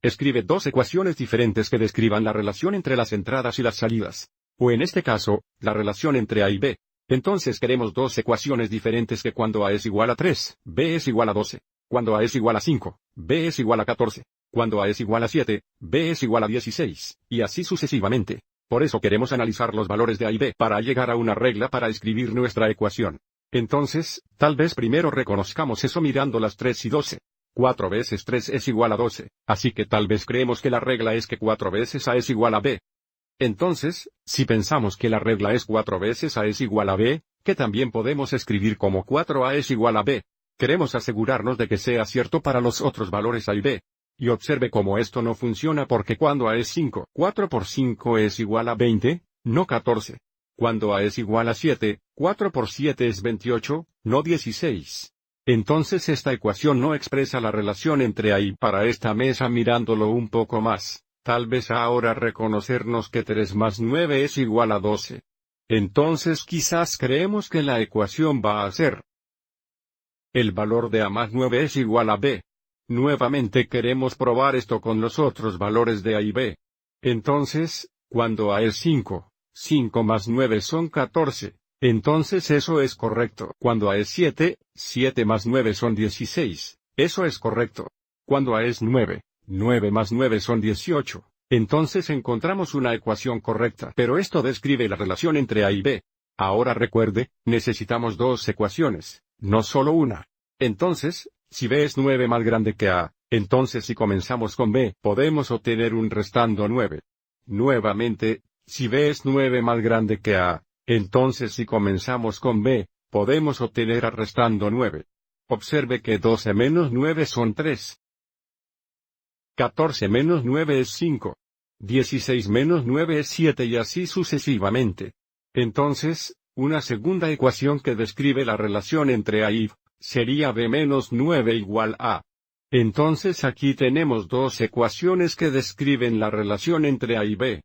escribe dos ecuaciones diferentes que describan la relación entre las entradas y las salidas. O en este caso, la relación entre A y B. Entonces queremos dos ecuaciones diferentes que cuando A es igual a 3, B es igual a 12. Cuando A es igual a 5, B es igual a 14. Cuando A es igual a 7, B es igual a 16, y así sucesivamente. Por eso queremos analizar los valores de A y B para llegar a una regla para escribir nuestra ecuación. Entonces, tal vez primero reconozcamos eso mirando las 3 y 12. 4 veces 3 es igual a 12, así que tal vez creemos que la regla es que 4 veces A es igual a B. Entonces, si pensamos que la regla es 4 veces A es igual a B, que también podemos escribir como 4A es igual a B. Queremos asegurarnos de que sea cierto para los otros valores A y B. Y observe cómo esto no funciona porque cuando A es 5, 4 por 5 es igual a 20, no 14. Cuando A es igual a 7, 4 por 7 es 28, no 16. Entonces esta ecuación no expresa la relación entre A y para esta mesa mirándolo un poco más. Tal vez ahora reconocernos que 3 más 9 es igual a 12. Entonces quizás creemos que la ecuación va a ser el valor de A más 9 es igual a B. Nuevamente queremos probar esto con los otros valores de A y B. Entonces, cuando A es 5, 5 más 9 son 14. Entonces eso es correcto. Cuando A es 7, 7 más 9 son 16. Eso es correcto. Cuando A es 9, 9 más 9 son 18. Entonces encontramos una ecuación correcta. Pero esto describe la relación entre A y B. Ahora recuerde, necesitamos dos ecuaciones, no solo una. Entonces, si B es 9 más grande que A, entonces si comenzamos con B, podemos obtener un restando 9. Nuevamente, si B es 9 más grande que A, entonces si comenzamos con B, podemos obtener A restando 9. Observe que 12 menos 9 son 3. 14 menos 9 es 5. 16 menos 9 es 7 y así sucesivamente. Entonces, una segunda ecuación que describe la relación entre A y B sería B menos 9 igual a. Entonces aquí tenemos dos ecuaciones que describen la relación entre A y B.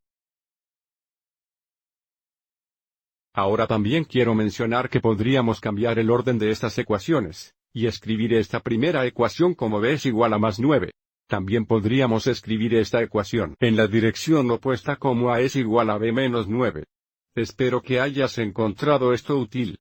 Ahora también quiero mencionar que podríamos cambiar el orden de estas ecuaciones, y escribir esta primera ecuación como B es igual a más 9. También podríamos escribir esta ecuación en la dirección opuesta como A es igual a B menos 9. Espero que hayas encontrado esto útil.